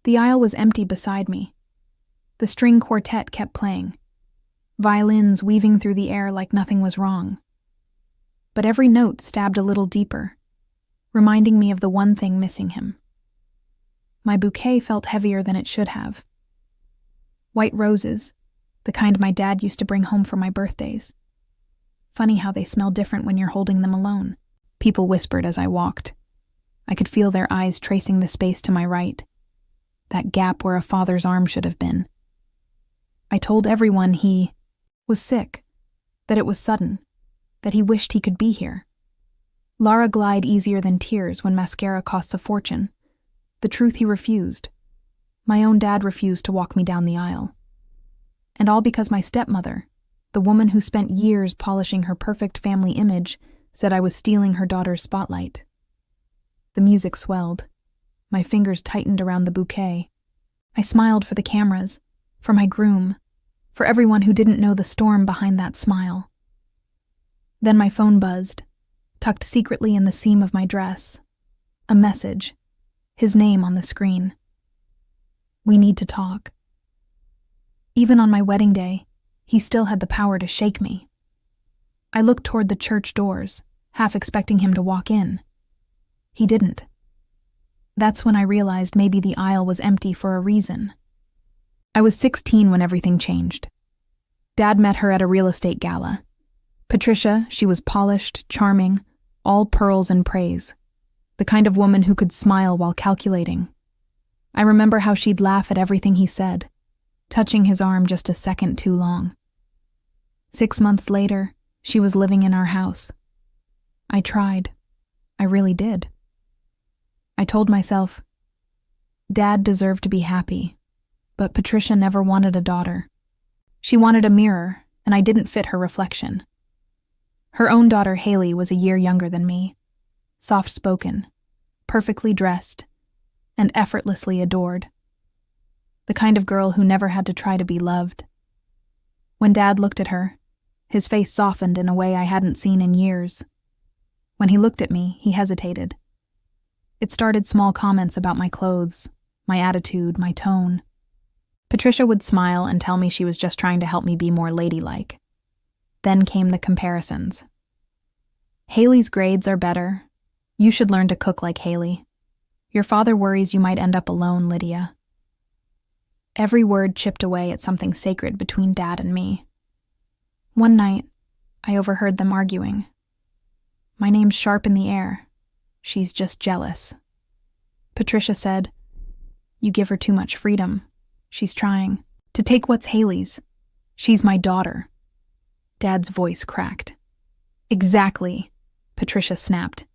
The aisle was empty beside me. The string quartet kept playing, violins weaving through the air like nothing was wrong. But every note stabbed a little deeper, reminding me of the one thing missing him. My bouquet felt heavier than it should have. White roses, the kind my dad used to bring home for my birthdays. Funny how they smell different when you're holding them alone. People whispered as I walked. I could feel their eyes tracing the space to my right, that gap where a father's arm should have been. I told everyone he was sick, that it was sudden, that he wished he could be here. Lara glide easier than tears when mascara costs a fortune. The truth he refused. My own dad refused to walk me down the aisle. And all because my stepmother, the woman who spent years polishing her perfect family image, said I was stealing her daughter's spotlight. The music swelled. My fingers tightened around the bouquet. I smiled for the cameras, for my groom, for everyone who didn't know the storm behind that smile. Then my phone buzzed, tucked secretly in the seam of my dress. A message, his name on the screen. We need to talk. Even on my wedding day, he still had the power to shake me. I looked toward the church doors, half expecting him to walk in. He didn't. That's when I realized maybe the aisle was empty for a reason. I was 16 when everything changed. Dad met her at a real estate gala. Patricia, she was polished, charming, all pearls and praise. The kind of woman who could smile while calculating. I remember how she'd laugh at everything he said, touching his arm just a second too long. 6 months later, she was living in our house. I tried. I really did. I told myself, Dad deserved to be happy, but Patricia never wanted a daughter. She wanted a mirror, and I didn't fit her reflection. Her own daughter, Haley, was a year younger than me, soft-spoken, perfectly dressed, and effortlessly adored. The kind of girl who never had to try to be loved. When Dad looked at her, his face softened in a way I hadn't seen in years. When he looked at me, he hesitated. It started small comments about my clothes, my attitude, my tone. Patricia would smile and tell me she was just trying to help me be more ladylike. Then came the comparisons. Haley's grades are better. You should learn to cook like Haley. Your father worries you might end up alone, Lydia. Every word chipped away at something sacred between Dad and me. One night, I overheard them arguing. My name's sharp in the air. She's just jealous. Patricia said, You give her too much freedom. She's trying to take what's Haley's. She's my daughter. Dad's voice cracked. Exactly, Patricia snapped.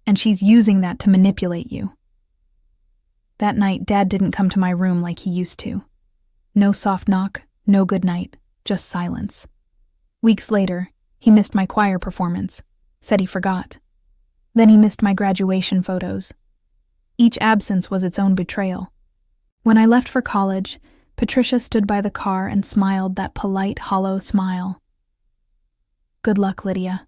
And she's using that to manipulate you. That night, Dad didn't come to my room like he used to. No soft knock, no good night, just silence. Weeks later, he missed my choir performance, said he forgot. Then he missed my graduation photos. Each absence was its own betrayal. When I left for college, Patricia stood by the car and smiled that polite, hollow smile. Good luck, Lydia.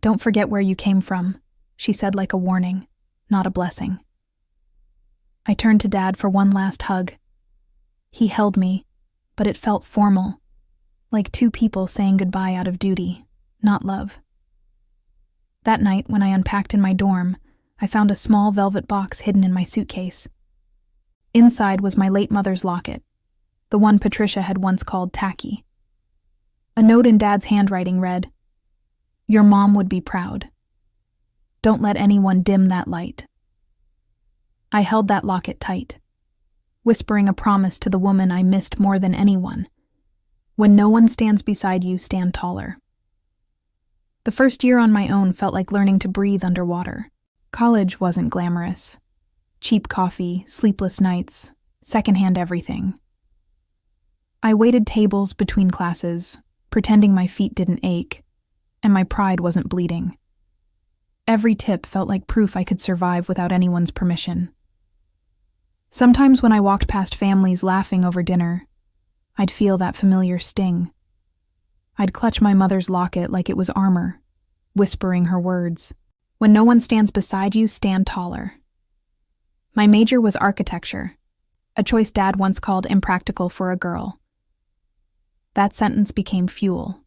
Don't forget where you came from, she said like a warning, not a blessing. I turned to Dad for one last hug. He held me, but it felt formal, like two people saying goodbye out of duty, not love. That night, when I unpacked in my dorm, I found a small velvet box hidden in my suitcase. Inside was my late mother's locket, the one Patricia had once called tacky. A note in Dad's handwriting read, Your mom would be proud. Don't let anyone dim that light. I held that locket tight, whispering a promise to the woman I missed more than anyone. When no one stands beside you, stand taller. The first year on my own felt like learning to breathe underwater. College wasn't glamorous. Cheap coffee, sleepless nights, secondhand everything. I waited tables between classes, pretending my feet didn't ache, and my pride wasn't bleeding. Every tip felt like proof I could survive without anyone's permission. Sometimes when I walked past families laughing over dinner, I'd feel that familiar sting. I'd clutch my mother's locket like it was armor, whispering her words. When no one stands beside you, stand taller. My major was architecture. a choice Dad once called impractical for a girl. That sentence became fuel.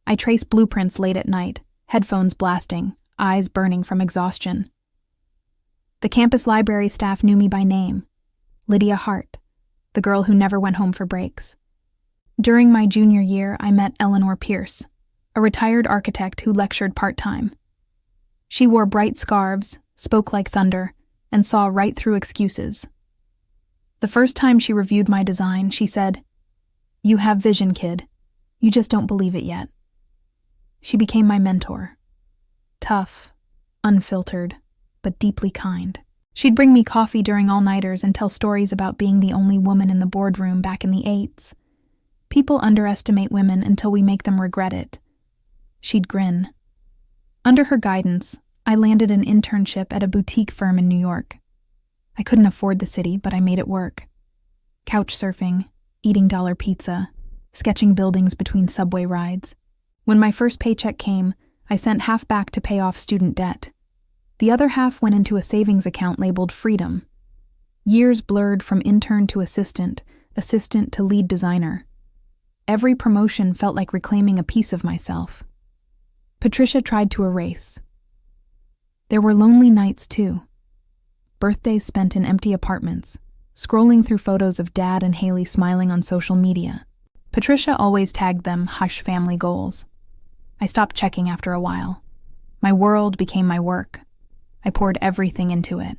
I traced blueprints late at night, headphones blasting, eyes burning from exhaustion. The campus library staff knew me by name, Lydia Hart, the girl who never went home for breaks. During my junior year, I met Eleanor Pierce, a retired architect who lectured part-time. She wore bright scarves, spoke like thunder, and saw right through excuses. The first time she reviewed my design, she said, "You have vision, kid. You just don't believe it yet." She became my mentor. Tough, unfiltered, but deeply kind. She'd bring me coffee during all-nighters and tell stories about being the only woman in the boardroom back in the 8s. People underestimate women until we make them regret it. She'd grin. Under her guidance, I landed an internship at a boutique firm in New York. I couldn't afford the city, but I made it work. Couch surfing, eating dollar pizza, sketching buildings between subway rides. When my first paycheck came, I sent half back to pay off student debt. The other half went into a savings account labeled Freedom. Years blurred from intern to assistant to lead designer. Every promotion felt like reclaiming a piece of myself. Patricia tried to erase. There were lonely nights, too. Birthdays spent in empty apartments, scrolling through photos of Dad and Haley smiling on social media. Patricia always tagged them hush family goals. I stopped checking after a while. My world became my work. I poured everything into it.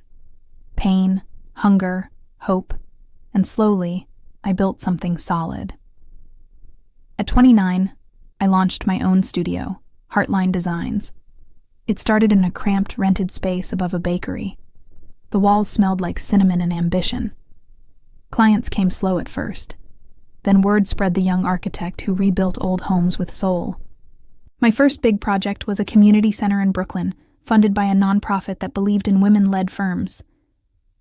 Pain, hunger, hope, and slowly, I built something solid. At 29, I launched my own studio, Heartline Designs. It started in a cramped, rented space above a bakery. The walls smelled like cinnamon and ambition. Clients came slow at first. Then word spread the young architect who rebuilt old homes with soul. My first big project was a community center in Brooklyn, funded by a nonprofit that believed in women-led firms.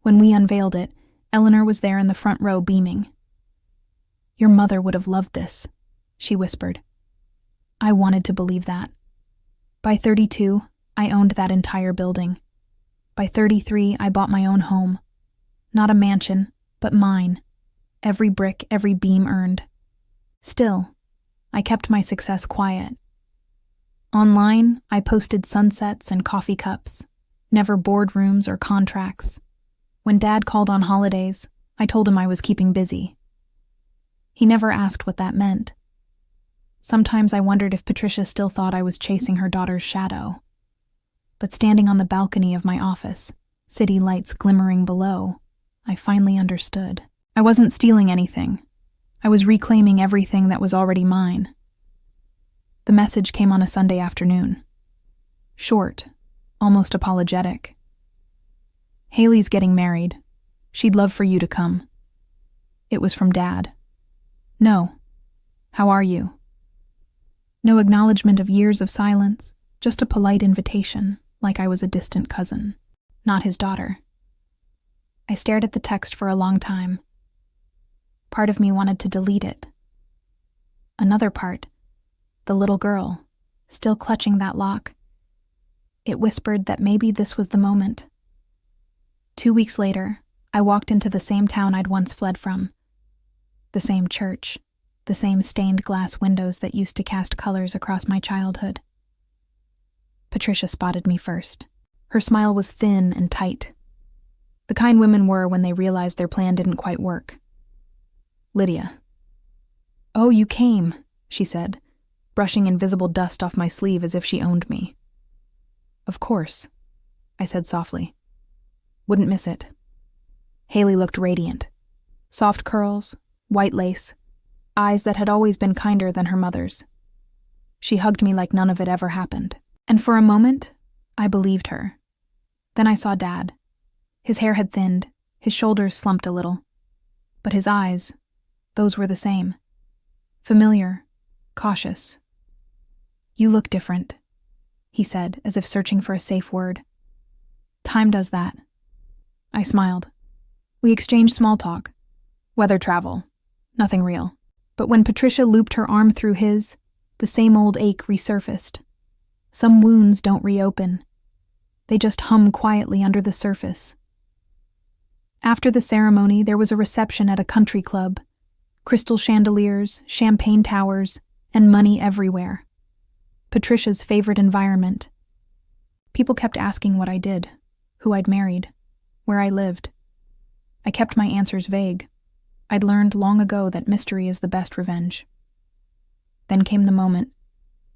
When we unveiled it, Eleanor was there in the front row beaming. "Your mother would have loved this," she whispered. I wanted to believe that. By 32, I owned that entire building. By 33, I bought my own home. Not a mansion, but mine. Every brick, every beam earned. Still, I kept my success quiet. Online, I posted sunsets and coffee cups, never boardrooms or contracts. When Dad called on holidays, I told him I was keeping busy. He never asked what that meant. Sometimes I wondered if Patricia still thought I was chasing her daughter's shadow. But standing on the balcony of my office, city lights glimmering below, I finally understood. I wasn't stealing anything. I was reclaiming everything that was already mine. The message came on a Sunday afternoon. Short, almost apologetic. "Haley's getting married. She'd love for you to come." It was from Dad. "No. How are you?" No acknowledgement of years of silence, just a polite invitation, like I was a distant cousin, not his daughter. I stared at the text for a long time. Part of me wanted to delete it. Another part, the little girl, still clutching that lock. It whispered that maybe this was the moment. 2 weeks later, I walked into the same town I'd once fled from. The same church, the same stained glass windows that used to cast colors across my childhood. Patricia spotted me first. Her smile was thin and tight. The kind women were when they realized their plan didn't quite work. "Lydia." "Oh, you came," she said, brushing invisible dust off my sleeve as if she owned me. "Of course," I said softly. "Wouldn't miss it." Haley looked radiant. Soft curls, white lace, eyes that had always been kinder than her mother's. She hugged me like none of it ever happened. And for a moment, I believed her. Then I saw Dad. His hair had thinned, his shoulders slumped a little. But his eyes, those were the same. Familiar, cautious. "You look different," he said, as if searching for a safe word. "Time does that." I smiled. We exchanged small talk. Weather travel. Nothing real. But when Patricia looped her arm through his, the same old ache resurfaced. Some wounds don't reopen. They just hum quietly under the surface. After the ceremony, there was a reception at a country club. Crystal chandeliers, champagne towers, and money everywhere. Patricia's favorite environment. People kept asking what I did, who I'd married, where I lived. I kept my answers vague. I'd learned long ago that mystery is the best revenge. Then came the moment.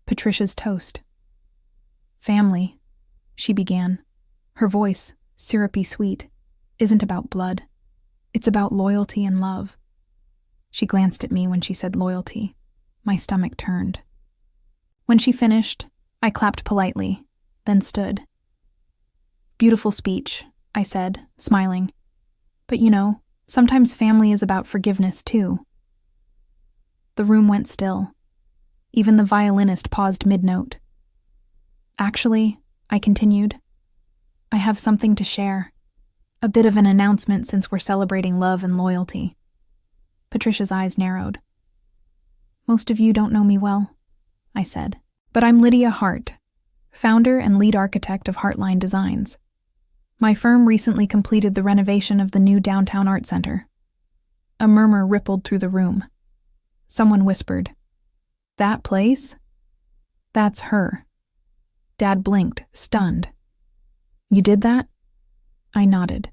Patricia's toast. Family, she began, her voice syrupy sweet, isn't about blood. It's about loyalty and love. She glanced at me when she said loyalty. My stomach turned. When she finished, I clapped politely, then stood. Beautiful speech, I said, smiling. But sometimes family is about forgiveness too. The room went still. Even the violinist paused mid-note. Actually, I continued, I have something to share. A bit of an announcement since we're celebrating love and loyalty. Patricia's eyes narrowed. Most of you don't know me well, I said, but I'm Lydia Hart, founder and lead architect of Heartline Designs. My firm recently completed the renovation of the new downtown art center. A murmur rippled through the room. Someone whispered, That place? That's her. Dad blinked, stunned. You did that? I nodded.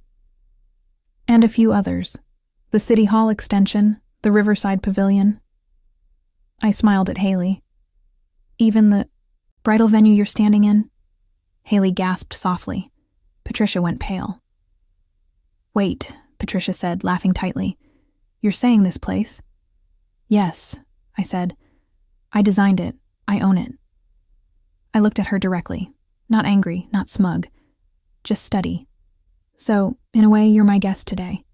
And a few others. The City Hall extension, the Riverside Pavilion. I smiled at Haley. Even the bridal venue you're standing in? Haley gasped softly. Patricia went pale. Wait, Patricia said, laughing tightly. You're saying this place? Yes, I said. I designed it. I own it. I looked at her directly. Not angry, not smug. Just steady. So, in a way, you're my guest today.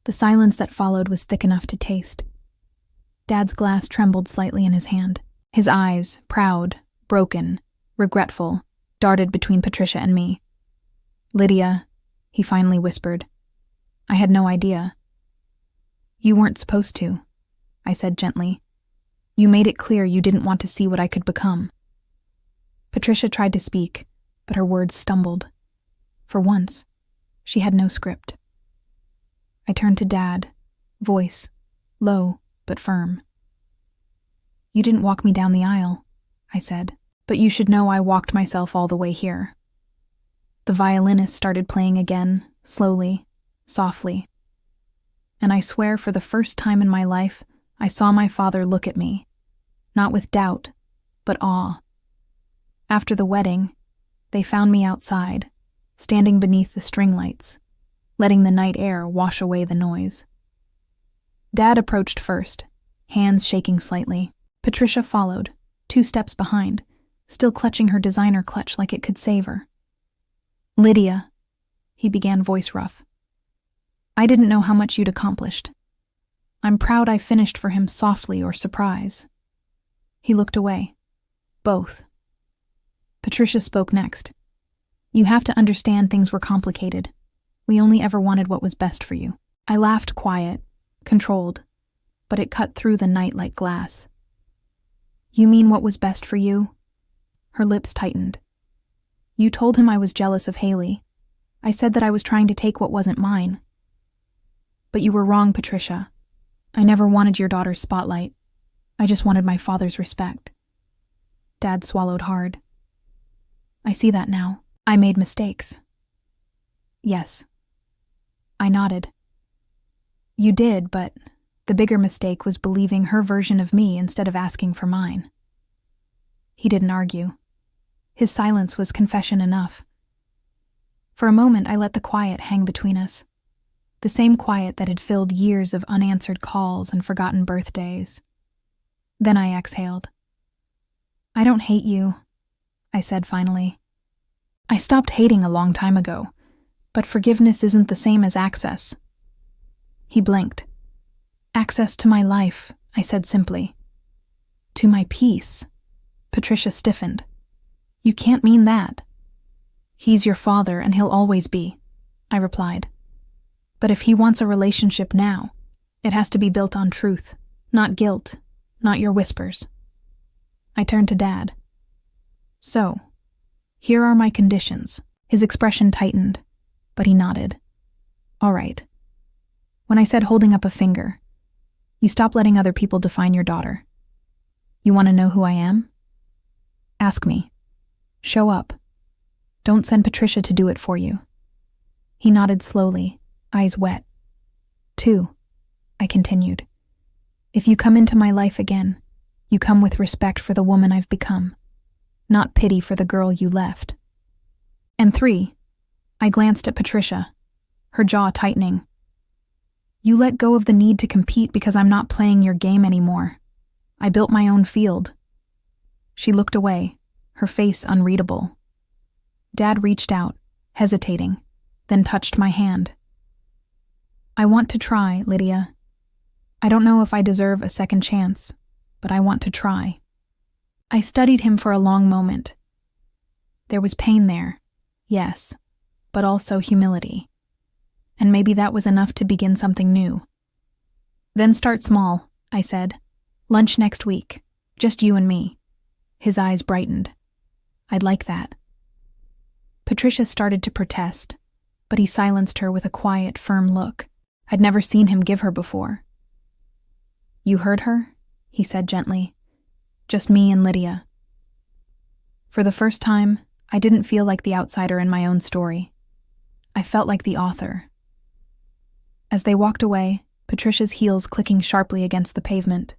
The silence that followed was thick enough to taste. Dad's glass trembled slightly in his hand. His eyes, proud, broken, regretful, darted between Patricia and me. Lydia, he finally whispered. I had no idea. You weren't supposed to, I said gently. You made it clear you didn't want to see what I could become. Patricia tried to speak, but her words stumbled. For once, she had no script. I turned to Dad, voice low but firm. You didn't walk me down the aisle, I said, but you should know I walked myself all the way here. The violinist started playing again, slowly, softly. And I swear for the first time in my life, I saw my father look at me, not with doubt, but awe. After the wedding, they found me outside, standing beneath the string lights, letting the night air wash away the noise. Dad approached first, hands shaking slightly. Patricia followed, 2 steps behind, still clutching her designer clutch like it could save her. Lydia, he began, voice rough. I didn't know how much you'd accomplished. I'm proud I finished for him softly or surprise. He looked away. Both. Patricia spoke next. You have to understand things were complicated. We only ever wanted what was best for you. I laughed quiet, controlled, but it cut through the night like glass. You mean what was best for you? Her lips tightened. You told him I was jealous of Haley. I said that I was trying to take what wasn't mine. But you were wrong, Patricia. I never wanted your daughter's spotlight. I just wanted my father's respect. Dad swallowed hard. I see that now. I made mistakes. Yes. I nodded. You did, but the bigger mistake was believing her version of me instead of asking for mine. He didn't argue. His silence was confession enough. For a moment, I let the quiet hang between us. The same quiet that had filled years of unanswered calls and forgotten birthdays. Then I exhaled. I don't hate you, I said finally. I stopped hating a long time ago, but forgiveness isn't the same as access. He blinked. Access to my life, I said simply. To my peace. Patricia stiffened. You can't mean that. He's your father and he'll always be, I replied. But if he wants a relationship now, it has to be built on truth, not guilt, not your whispers. I turned to Dad. So, here are my conditions. His expression tightened, but he nodded. All right. When I said holding up a finger, you stop letting other people define your daughter. You want to know who I am? Ask me. Show up. Don't send Patricia to do it for you. He nodded slowly, eyes wet. 2, I continued. If you come into my life again, you come with respect for the woman I've become, not pity for the girl you left. And 3, I glanced at Patricia, her jaw tightening. You let go of the need to compete because I'm not playing your game anymore. I built my own field. She looked away, her face unreadable. Dad reached out, hesitating, then touched my hand. I want to try, Lydia. I don't know if I deserve a second chance, but I want to try. I studied him for a long moment. There was pain there, yes, but also humility. And maybe that was enough to begin something new. Then start small, I said. Lunch next week, just you and me. His eyes brightened. I'd like that. Patricia started to protest, but he silenced her with a quiet, firm look. I'd never seen him give her before. You heard her? He said gently. Just me and Lydia. For the first time, I didn't feel like the outsider in my own story. I felt like the author. As they walked away, Patricia's heels clicking sharply against the pavement,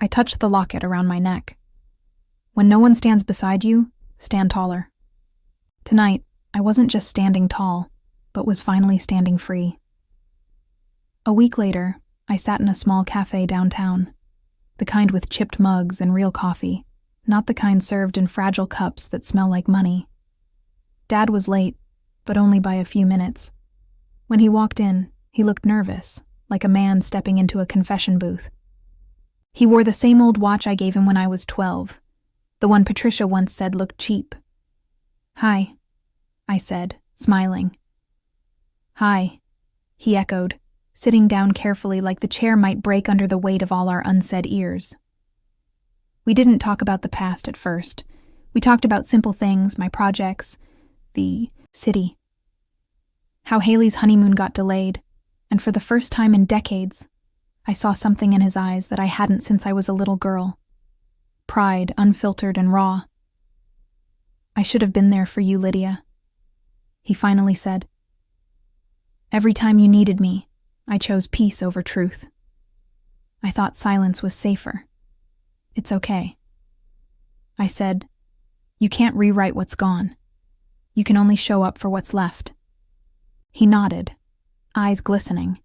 I touched the locket around my neck. When no one stands beside you, stand taller. Tonight, I wasn't just standing tall, but was finally standing free. A week later, I sat in a small cafe downtown, the kind with chipped mugs and real coffee, not the kind served in fragile cups that smell like money. Dad was late, but only by a few minutes. When he walked in, he looked nervous, like a man stepping into a confession booth. He wore the same old watch I gave him when I was 12, the one Patricia once said looked cheap. Hi, I said, smiling. Hi, he echoed, sitting down carefully like the chair might break under the weight of all our unsaid ears. We didn't talk about the past at first. We talked about simple things, my projects, the city. How Haley's honeymoon got delayed, and for the first time in decades, I saw something in his eyes that I hadn't since I was a little girl. Pride, unfiltered and raw. I should have been there for you, Lydia, he finally said. Every time you needed me, I chose peace over truth. I thought silence was safer. It's okay. I said, you can't rewrite what's gone. You can only show up for what's left. He nodded, eyes glistening.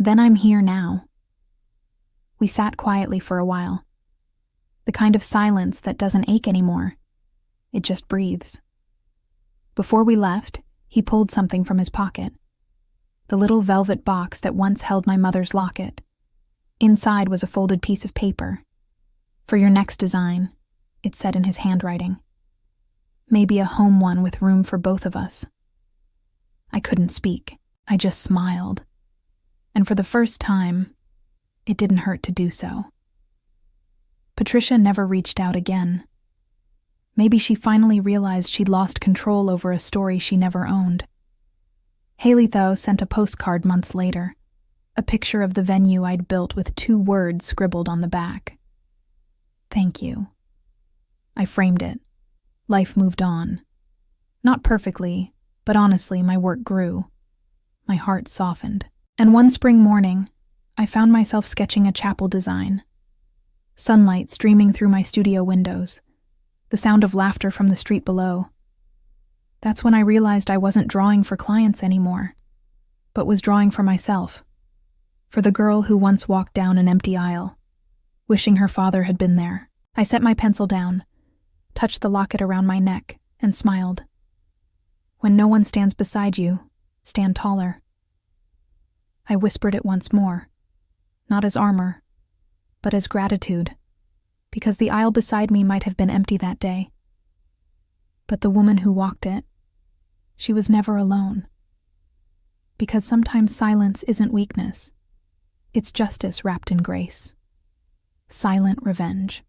Then I'm here now. We sat quietly for a while. The kind of silence that doesn't ache anymore. It just breathes. Before we left, he pulled something from his pocket. The little velvet box that once held my mother's locket. Inside was a folded piece of paper. For your next design, it said in his handwriting. Maybe a home one with room for both of us. I couldn't speak. I just smiled. And for the first time, it didn't hurt to do so. Patricia never reached out again. Maybe she finally realized she'd lost control over a story she never owned. Haley, though, sent a postcard months later, a picture of the venue I'd built with 2 words scribbled on the back. Thank you. I framed it. Life moved on. Not perfectly, but honestly, my work grew. My heart softened. And one spring morning, I found myself sketching a chapel design. Sunlight streaming through my studio windows, the sound of laughter from the street below. That's when I realized I wasn't drawing for clients anymore, but was drawing for myself, for the girl who once walked down an empty aisle, wishing her father had been there. I set my pencil down, touched the locket around my neck, and smiled. When no one stands beside you, stand taller. I whispered it once more, not as armor, but as gratitude, because the aisle beside me might have been empty that day. But the woman who walked it, she was never alone. Because sometimes silence isn't weakness, it's justice wrapped in grace. Silent revenge.